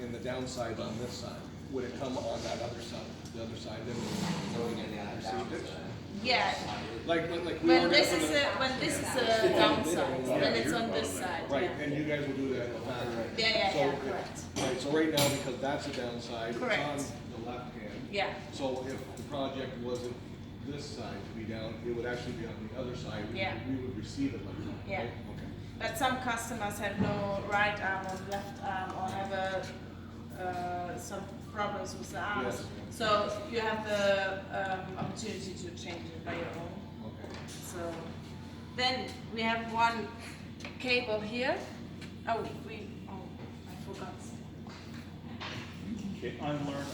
and the downside on this side, would it come on that other side, the other side, then we received it? Yeah. Like we When ordered this from is the- a downside, then it's on this side. Right, Yeah. and you guys will do that in the factory. Yeah, So, correct. Right, so right now, because that's a downside, Correct. it's on the left hand. Yeah. So if the project wasn't this side to be down, it would actually be on the other side. Yeah. We would receive it like that, Yeah. right? Okay. But some customers have no right arm or left arm or have some problems with the arms. Yes. So you have the opportunity to change it by your own. Okay. So then we have one cable here. Oh, I forgot. Okay, unlearn.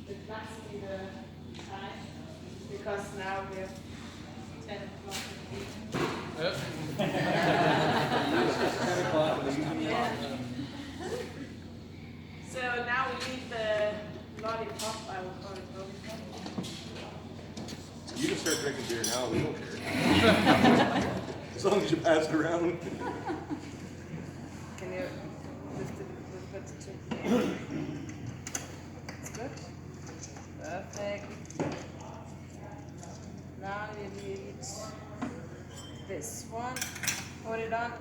It must be the time because now we have 10 o'clock. Yeah. So now we need the lollipop. I will call it lollipop. You can start drinking beer now, we don't care. As long as you pass it around. Can you lift it a little bit too? It's good. Perfect. Now you need this one. Put it on.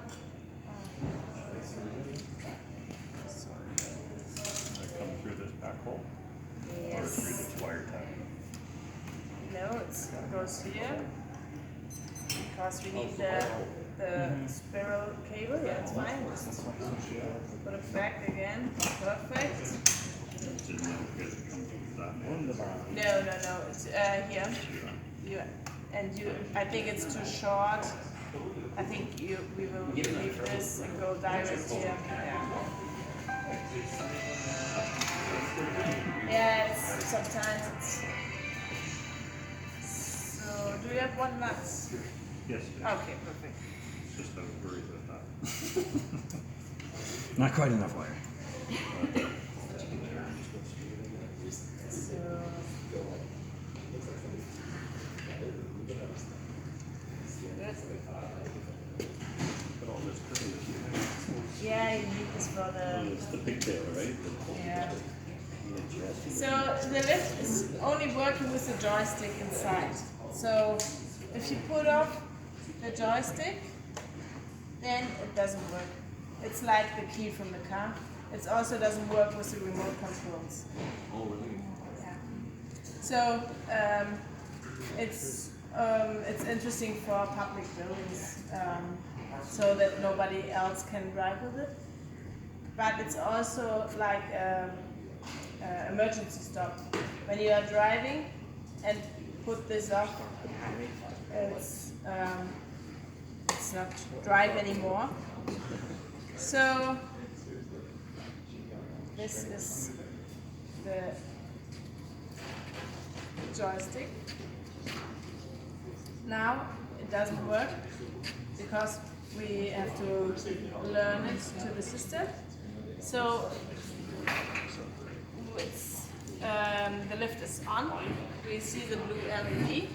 Come through this back hole or through Yes. this wire tie. No, it goes here because we need the spiral cable. Yeah, it's fine. Just put it back again. Perfect. Didn't know if it comes with that. No. It's here. I think it's too short. I think we will leave this and go direct here. Yeah, sometimes it's. So, do you have one nut? Yes, Okay, perfect. just I was worried about that. Not quite enough wire. So, But all this pretty yeah, you need this for the. it's the pigtail, right? Yeah. So the lift is only working with the joystick inside. So if you put off the joystick, then it doesn't work. It's like the key from the car. It also doesn't work with the remote controls. Oh, really? Yeah. So it's interesting for public buildings, so that nobody else can drive with it. But it's also like emergency stop. When you are driving and put this off, it's not drive anymore. So this is the joystick. Now it doesn't work because we have to learn it to the system. So it's, the lift is on. We see the blue LED.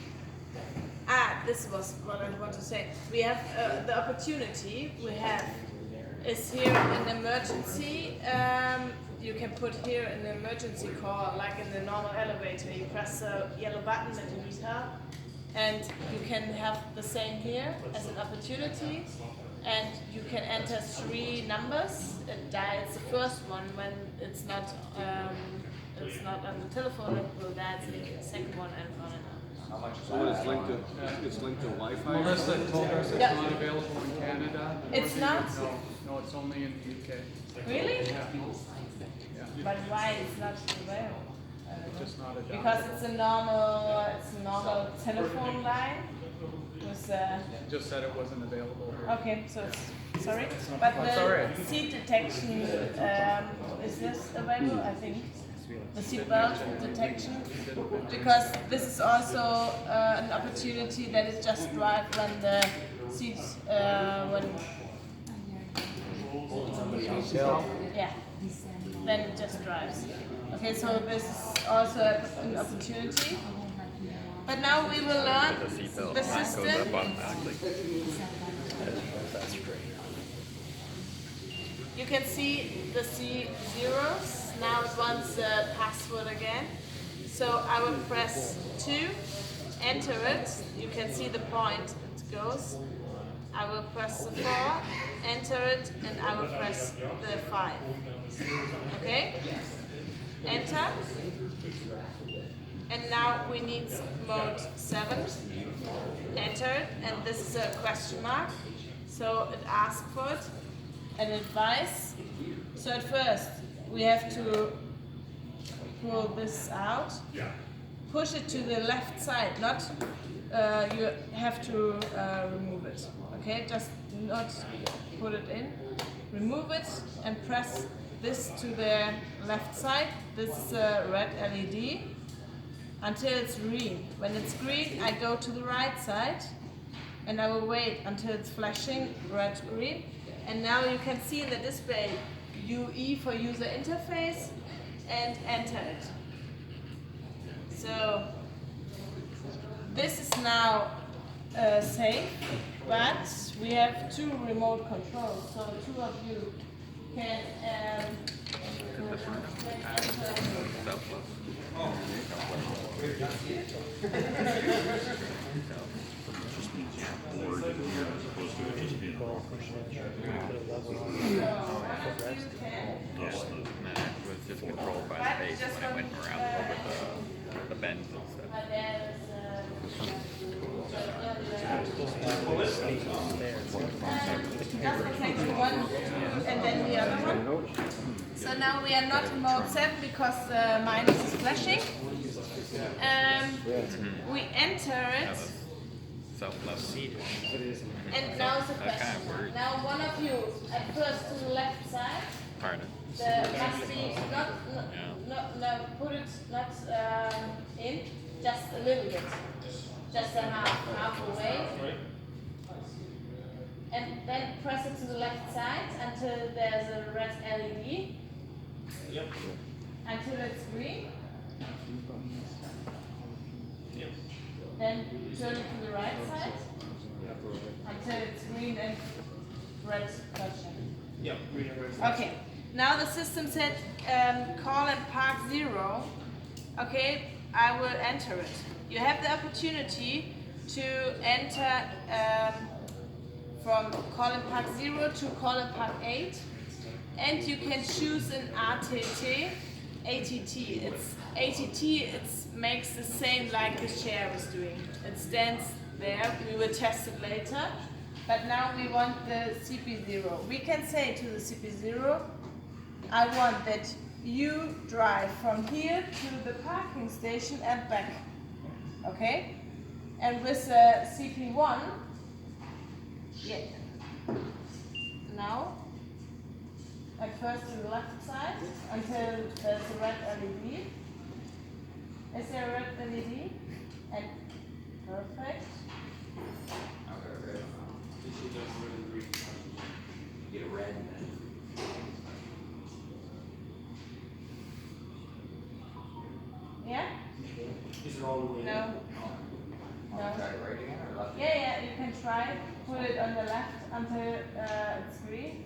This was what I want to say. We have the opportunity we have is here in emergency. You can put here an emergency call, like in the normal elevator. You press the yellow button that you need help, and you can have the same here as an opportunity. And you can enter 3 numbers. It dials the first one when it's not on the telephone. It will dial the second one and on and on. So it's linked to Wi-Fi? Melissa told us it's Yeah. not available in Canada. It's not? No, it's only in the UK. Really? Yeah. But why it's not available? I don't know. Just not a job. Because it's a normal telephone line with Just said it wasn't available here. okay, so it's sorry, but It's alright. the seat detection is this available? I think the seatbelt detection, because this is also an opportunity that is just right when the seat yeah, then it just drives. Okay, so this is also an opportunity. But now we will learn the system. automatically. That's great. you can see the C zeros. Now it wants the password again. So I will press 2, enter it. You can see the point it goes. I will press the 4, enter it, and I will press the 5. Okay? Enter. And now we need mode 7. Enter it, and this is a question mark. So it asks for it. An advice. So at first we have to pull this out. Push it to the left side, not you have to remove it. Okay, just not put it in. Remove it and press this to the left side. This is a red LED until it's green. When it's green, I go to the right side and I will wait until it's flashing red green. And now you can see in the display UE for user interface and enter it. So this is now safe, but we have 2 remote controls, so 2 of you can Just means you're bored and you're supposed to just be in a rock or something. Thus the was just controlled by the base when it went around over the bends and stuff. Just exactly 1, 2, and then the other one. So now we are not in mode 7 because the minus is flashing. We enter it. Self-love. And now it's a question. Now one of you at first to the left side. Pardon. The must be not put it not in, just a little bit, just a half away, and then press it to the left side until there's a red LED. Until it's green. Then turn it to the right side until it's green and red touching. Okay. Now the system said call and park 0. Okay, I will enter it. You have the opportunity to enter from call and park 0 to call and park 8, and you can choose an ATT. It's ATT. It makes the same like the chair was doing. It stands there. We will test it later. But now we want the CP0. We can say to the CP0, I want that you drive from here to the parking station and back. Okay? And with the CP1, yeah. Now, at first to the left side until there's a red LED. Is there a red LED? And perfect. Get a red. Yeah? Is it all the way? No. No. Try it right again or left? Yeah, you can try. Put it on the left until it's green.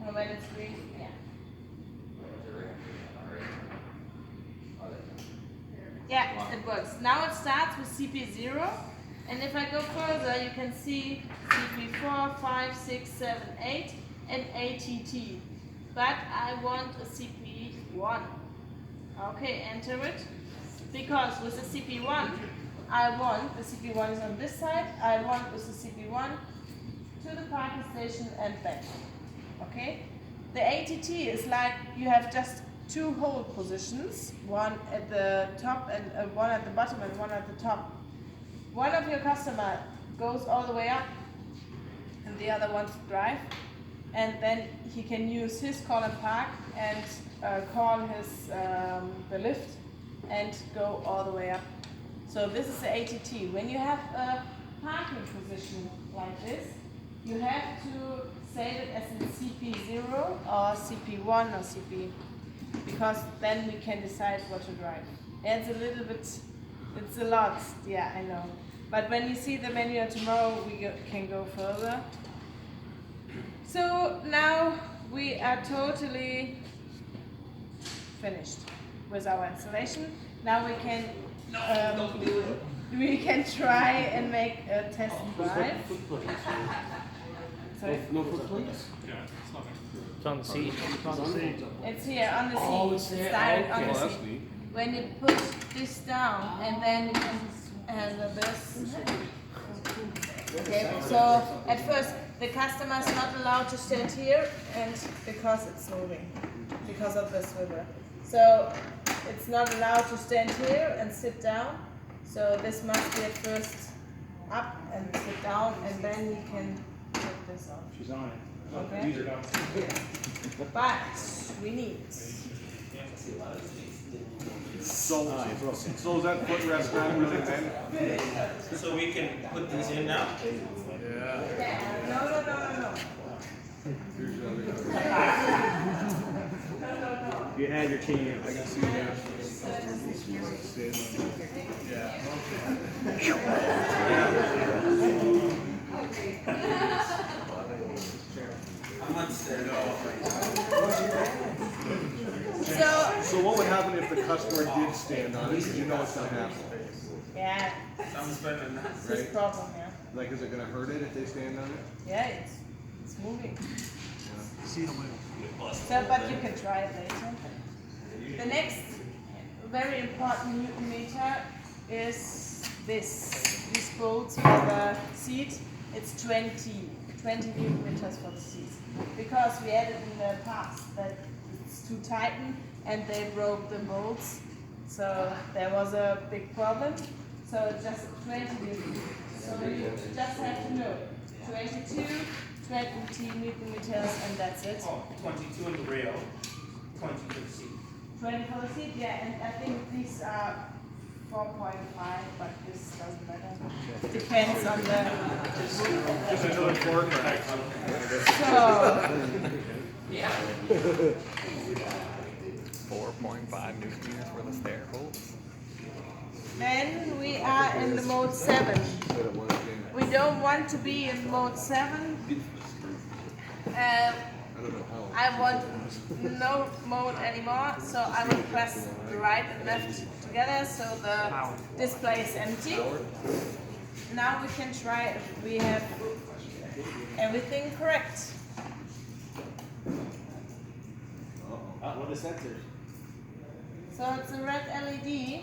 And when it's green, yeah. Yeah, it works. Now it starts with CP0, and if I go further, you can see CP4, 5, 6, 7, 8, and ATT. But I want a CP1. Okay, enter it. Because with the CP1, I want, the CP1 is on this side, I want with the CP1 to the parking station and back. Okay? The ATT is like you have just 2 hold positions, one at the top and one at the bottom and one at the top. One of your customer goes all the way up and the other wants to drive, and then he can use his call and park and call his the lift and go all the way up. So this is the ATT. When you have a parking position like this, you have to save it as a CP0 or CP1 or CP, because then we can decide what to drive. And it's a little bit, it's a lot, yeah, I know. But when you see the manual tomorrow, can go further. So now we are totally finished with our installation. Now we can try and make a test drive. Sorry? It's on the seat. It's here on the seat. It's direct on the seat. When you put this down and then you can handle this. Okay, so at first the customer is not allowed to stand here and because it's moving, because of this swivel. So it's not allowed to stand here and sit down. So this must be at first up and sit down and then you can put this on. She's on it. Okay. But we need. So is that footrest not really then? So we can put these in now? No. You had your chance. I can see that. So what would happen if the customer did stand on it? Because you know what's going to happen. Yeah, I'm spending that. it's this problem, yeah. Like, is it going to hurt it if they stand on it? Yeah, it's moving. So, but you can try it later. The next very important Newton meter is these bolts for the seat. It's 20 Newton meters for the seat. Because we had it in the past that it's too tightened and they broke the bolts. So there was a big problem. So just 20 Newton. So you just have to know 22, 20 Newton meters, and that's it. 22 in the rail, 20 for the seat. 20 for the seat, yeah, and I think these are 4.5, but this doesn't matter. Depends on the. Just another fork. So, 4.5 Newton meters for the stair bolts. then we are in the mode 7. We don't want to be in mode 7. I want no mode anymore, so I will press the right and left together so the display is empty. Now we can try if we have everything correct. What is sensor? So it's a red LED.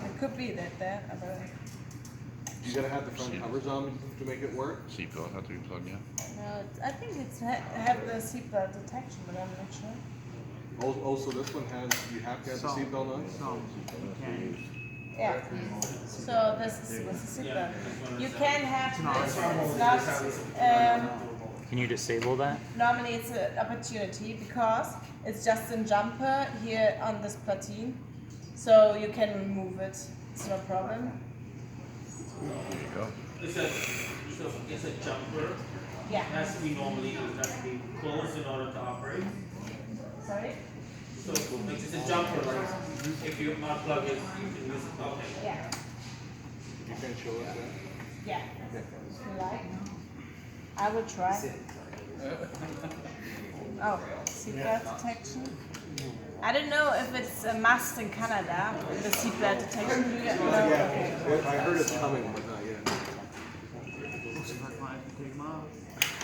It could be that there, but You gotta have the front covers on to make it work. Seatbelt have to be plugged in. no, I think it's have the seatbelt detection, but I'm not sure. Oh, so this one has, you have to have the seatbelt on? Yeah. So this is with the seatbelt. You can have this. It's not. Can you disable that? Normally it's an opportunity because it's just a jumper here on this platine, so you can remove it. It's no problem. There you go. It's a jumper. Yeah. It has to be normally, it has to be closed in order to operate. Sorry. So it's a jumper, like if you unplug it, you can use it. Okay. Yeah. You can show us that? Yeah. If you like. I will try. Oh, seatbelt detection. I don't know if it's a must in Canada, the seatbelt detection. Do you know? Okay. I heard it's coming, but not yet.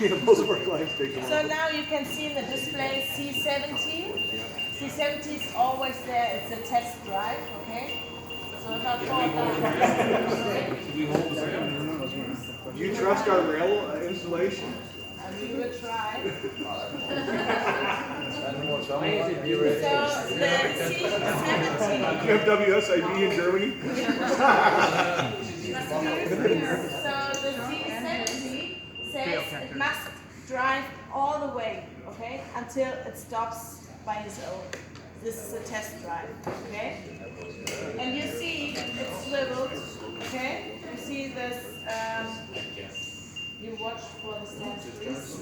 Yeah, most of our clients take them off. So now you can see in the display C70. C70 is always there. It's a test drive, okay? So if I fall down, You trust our rail installation? we will try. So the C70. You have WSIB in Germany? So the C70 says it must drive all the way, okay, until it stops by its own. This is a test drive, okay? And you see it's swiveled, okay? You see this, you watch for the steps, please.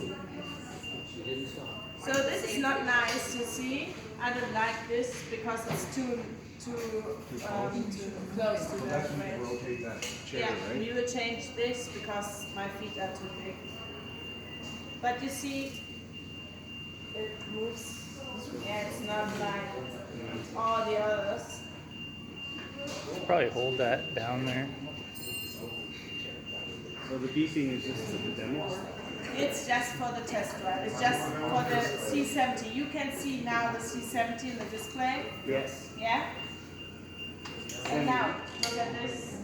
So this is not nice, you see. I don't like this because it's too close to the That's when rail. you rotate that chair, Yeah, right? we will change this because my feet are too big. But you see, it moves. Yeah, it's not like all the others. Probably hold that down there. So the beeping is just for the demo? It's just for the test drive. It's just for the C70. You can see now the C70 in the display. Yes. Yeah? And now, look at this.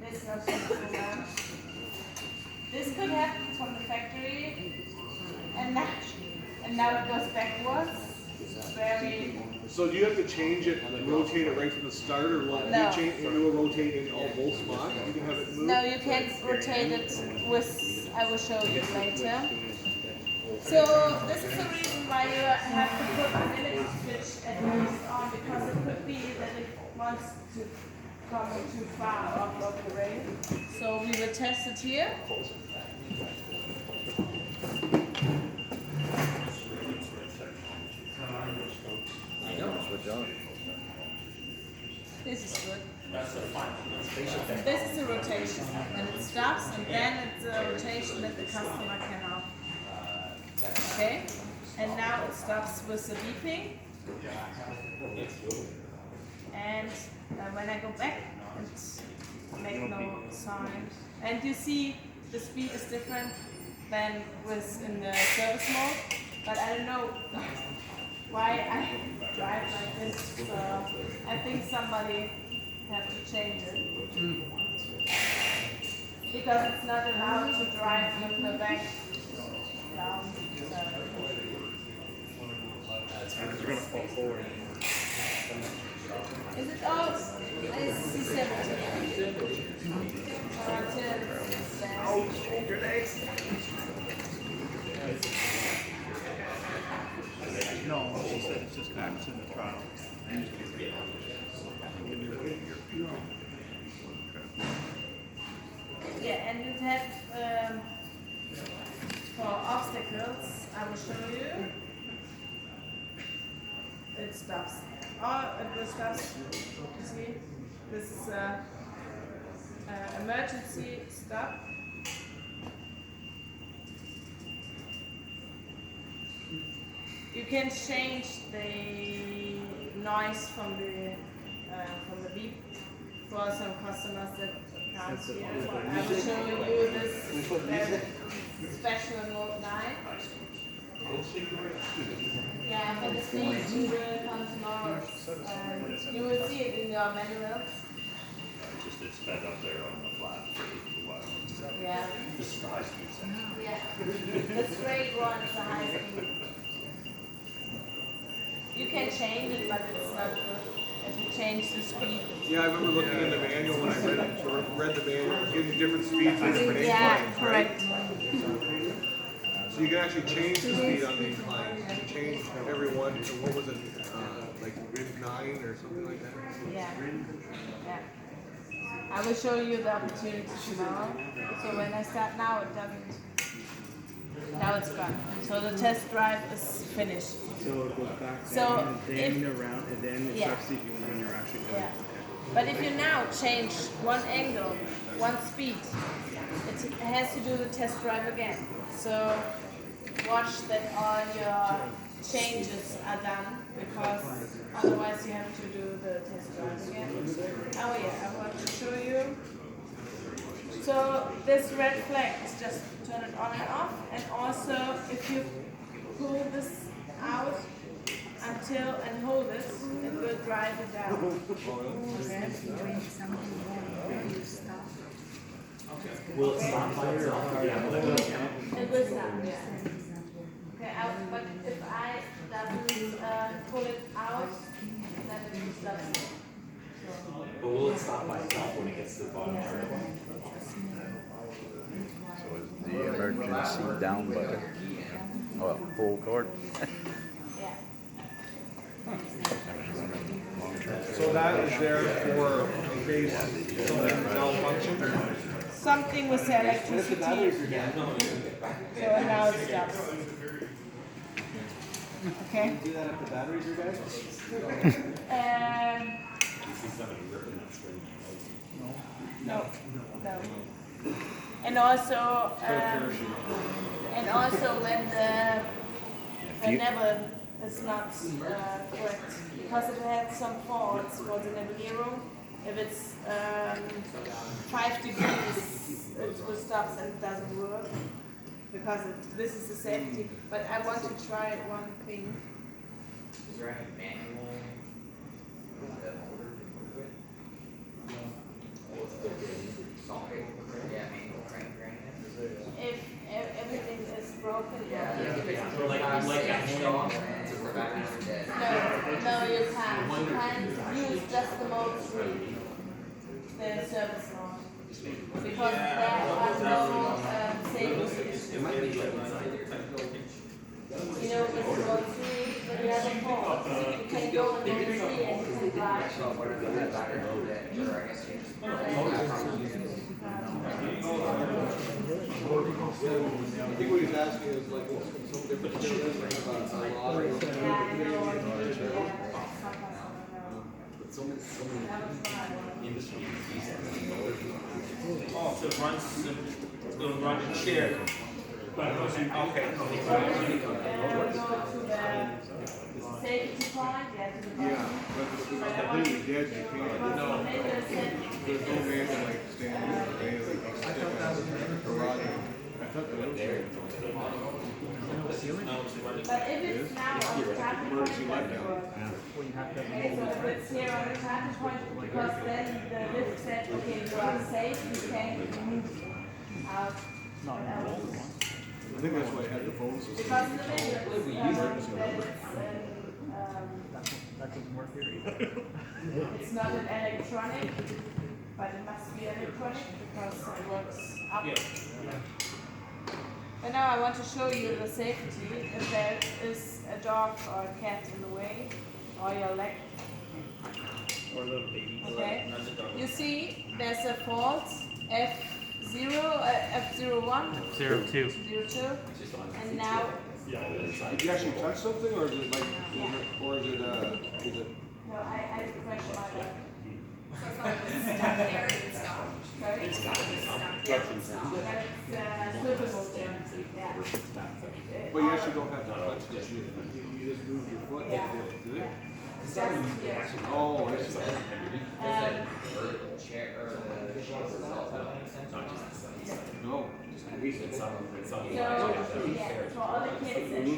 This is also cool now. This could happen from the factory. And now it goes backwards. Very. So do you have to change it, rotate it right from the start, or will No. you change, it will rotate in all both spots? You can have it move? No, you can rotate it with, I will show you later. So this is the reason why you have to put the limit switch at least on, because it could be that it wants to come too far off of the rail. So we will test it here. This is good. This is a rotation, and it stops, and then it's a rotation that the customer can off. Okay? And now it stops with the beeping. And when I go back, it makes no sound. And you see the speed is different than with in the service mode, but I don't know why I drive like this. So I think somebody have to change it. Because it's not allowed to drive with the back down. It's gonna fall forward. Is it all? It's C70. Until it's down. No, she said it's just kind of in the trial. Yeah, and you have for obstacles, I will show you. It stops. Oh, it will stop. You see? This is emergency stop. You can change the noise from the beep for some customers that can't hear. I will show you this very special mode 9. Yeah, for the sneaks you will come tomorrow. You will see it in your manuals. Just it's fed up there on the flat for a while. Yeah. This is the high speed section. Yeah. The straight one is a high speed. You can change it, but it's not good if you change the speed. Yeah, I remember looking in the manual when I read the manual, it gives you different speeds for different Yeah, inclines, right? correct. So you can actually change the speed on the inclines. You can change every one to, what was it, like rid 9 or something like that? Yeah. Yeah. I will show you the opportunity tomorrow. So when I start now, it doesn't. Now it's gone. So the test drive is finished. So it goes back So down, and then if- around, and then it Yeah. starts sleeping when you're actually going. Yeah. But if you now change one angle, one speed, it has to do the test drive again. So watch that all your changes are done, because otherwise you have to do the test drive again. Oh yeah, I want to show you. So this red flag is just turn it on and off, and also if you pull this out until and hold it, it will drive it down. Will it stop by itself? It will stop, yeah. Okay, but if I doesn't pull it out, then it will stop. But will it stop by itself when it gets to the bottom part? So is the emergency down button? Well, pull cord. Yeah. So that is there for in case something malfunctions. Something with the electricity. So now it stops. Okay. Do that if the batteries are dead? You see somebody ripping that string. No. And also, when the level is not correct, because it had some faults for the Navigero. If it's 5 degrees, it will stop and it doesn't work because this is a safety. But I want to try one thing. Is there any manual? Yeah, manual crank granite. If everything is broken, Like that strong to prevent it from dead. No, you can't. You can't use just the mode 3, the service mode, because there are no safety. It might be like You know, with mode 3, when you have a fault, you can go in mode 3 and you can drive. I think what he's asking is like, what's some difference there is like about a lot of. Oh, so it runs, it'll run the chair. Okay. Go to the safety point, to the Yeah, but the thing is dead, you can't. There's no man to like stand in the way, like stick out the garage. I thought that was there. But if it's now on the traffic point, Emergency light down. okay, so if it's here on the traffic point, because then the lift said, okay, you are safe, you can move out. I think that's why I had the phone system. Because the lift it's not an electronic, but it must be electronic because it works up. And now I want to show you the safety if there is a dog or a cat in the way or your leg. Or a little baby. Okay. You see there's a fault F0, F01, F02. 02, and now Did you actually touch something, or is it like, or is it, no, I crashed my leg. Sorry? It's swivel motor. Yeah. but you actually don't have to touch the shit, you just move your foot and Yeah. do it? Just here. Oh, I see. No. It's on So, yeah, for all the kids, there was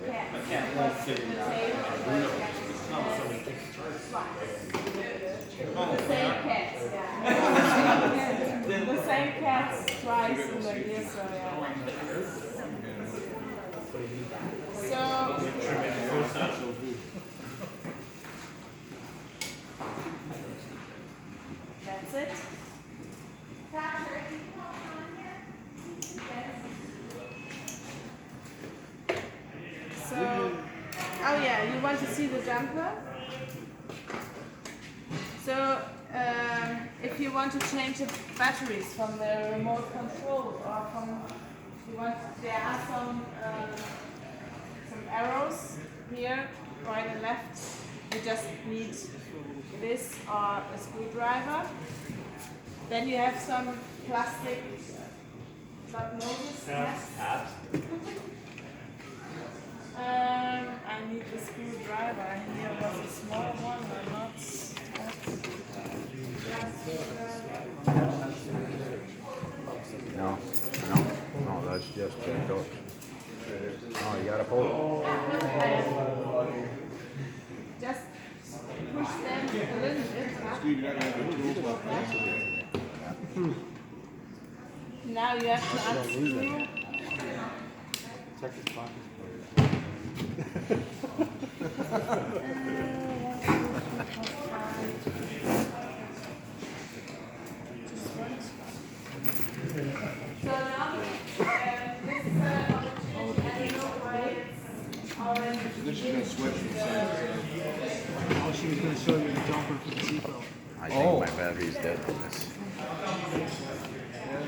cats. Because the same, the same cats, yeah. The same cats twice in the year, so yeah. So, that's it. So, oh yeah, you want to see the jumper? So, if you want to change the batteries from the remote control or from, there are some arrows here, right and left. You just need this or a screwdriver. Then you have some plastic, not notice, yes. I need the screwdriver. Here was a small one or not. No, that's just checked out. Oh, you gotta pull it. Just push them a little bit. Huh? Steve, you're not gonna have the tools left. Now you have to unscrew. Check his pockets. So now, this opportunity, I don't know why it's orange. Then she's gonna switch from side to side. Oh, she was gonna show you the jumper for the seatbelt. I think my battery's dead on this.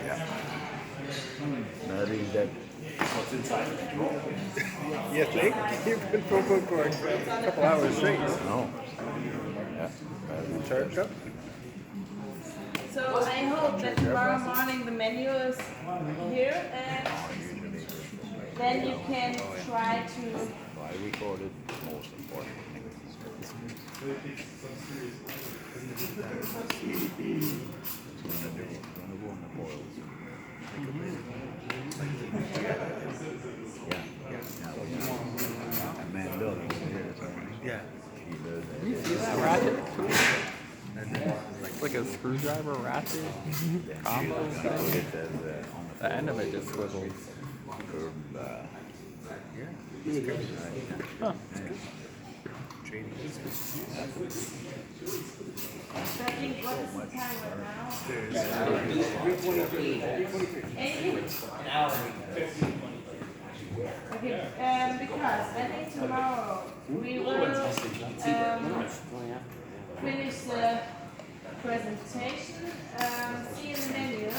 Yeah. Battery's dead. What's inside the control? You think? You've been vocal cord for a couple hours straight. No. Yeah. Charge up. So I hope that tomorrow morning the menu is here and then you can try to. I recorded most important Yeah. You see that ratchet? It's like a screwdriver ratchet combo thing. The end of it just swizzles. Huh. I think what is the time right now? 8? Okay, because I think tomorrow we will finish the presentation, see in the menu,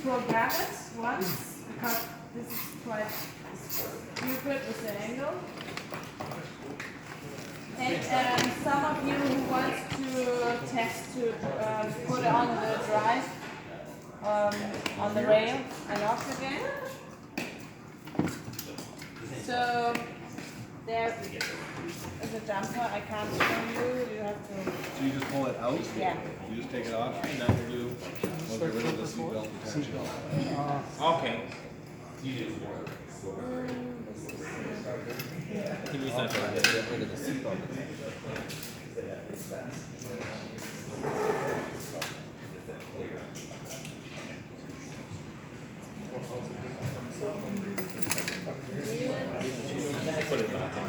program it once, because this is quite stupid with the angle. And some of you who want to test to put it on the drive, on the rail and off again. So there is a jumper. I can't show you. You have to. So you just pull it out? Yeah. You just take it off and then you get rid of the seatbelt attachment. Okay. You do. Can you send that? Get rid of the seatbelt. Put it back on.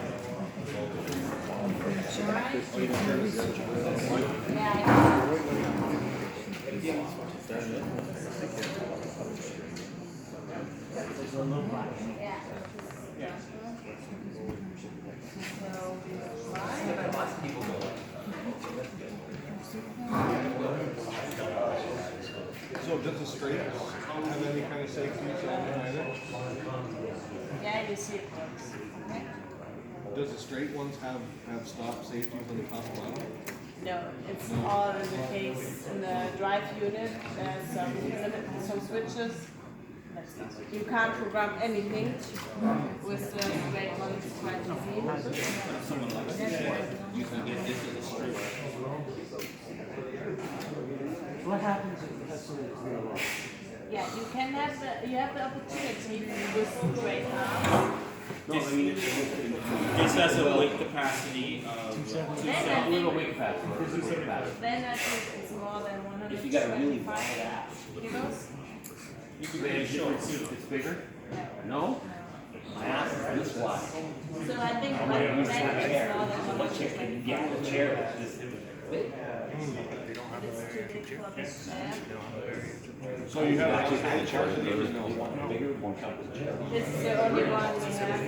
So does the straight have any kind of safety behind it? Yeah, you see it works. Okay. Does the straight ones have stop safeties on the top and bottom? No, it's all in the case in the drive unit. There's some switches. You can't program anything with the straight one. It's quite easy. Someone likes to you can get this as a straight. What happens if you have something that's real low? Yeah, you can have the opportunity with straight arm. This has a weight capacity of 270. Little weight capacity. Then I think it's more than 125 kilos. You can make it short too. It's bigger? No? My ass is this wide. So I think like then it's more than 125. Yeah, the chair is just. It's too big for this chair. So you have actually the charge of the original One bigger, one cup of chair. This is the only one we have.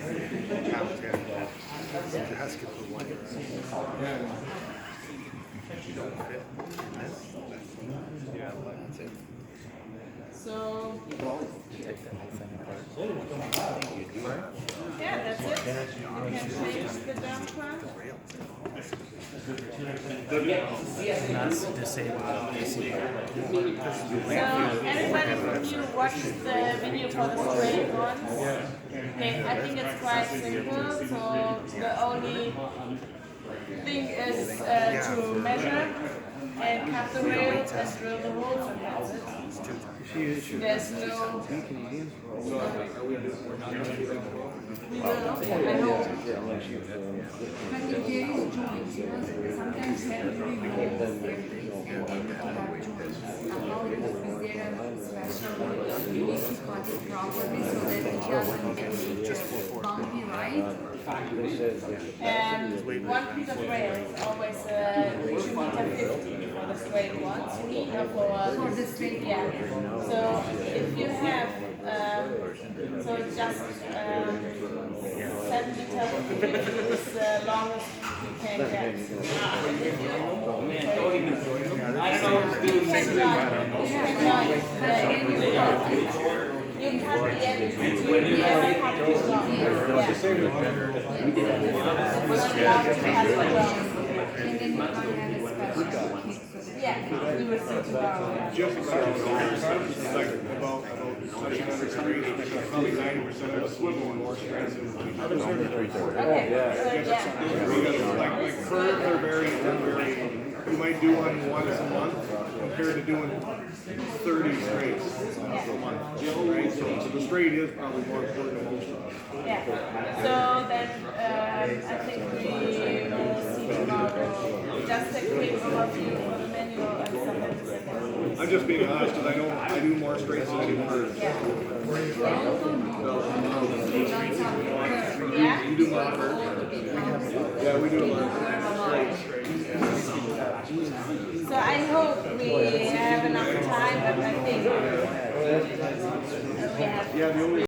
So yeah, that's it. You can change the jumper. That's disabled. So everybody from you watched the video for the straight ones. Okay, I think it's quite simple. So the only thing is to measure and cut the rails and drill the holes and that's it. There's no. We will. I hope. But if there is joints, sometimes have to remove there is joints. Somehow is there a special you need to cut it properly so that it doesn't get bumpy, right? And one piece of rail is always 2.50 meter for the straight ones. For the straight yeah. So if you have so just 7 meter is the longest you can get. I don't know what to do. You can join the you cut the end between the other cut the long. Yeah. And then you can have Yeah, we will see tomorrow. Just it's like about 700 straight, probably 90% of the swivel and more straights. Okay, yeah. Like curves are very, you might do one once a month compared to doing 30 straights a month, right? So the straight is probably more important than most of them. Yeah. So then I think we will see tomorrow. Just a quick overview for the manual and some exercises. I'm just being honest because I know I do more straights than anyone. Yeah. You do more curves? Yeah, we do a lot of straights. So I hope we have enough time, but I think we have. Yeah, the only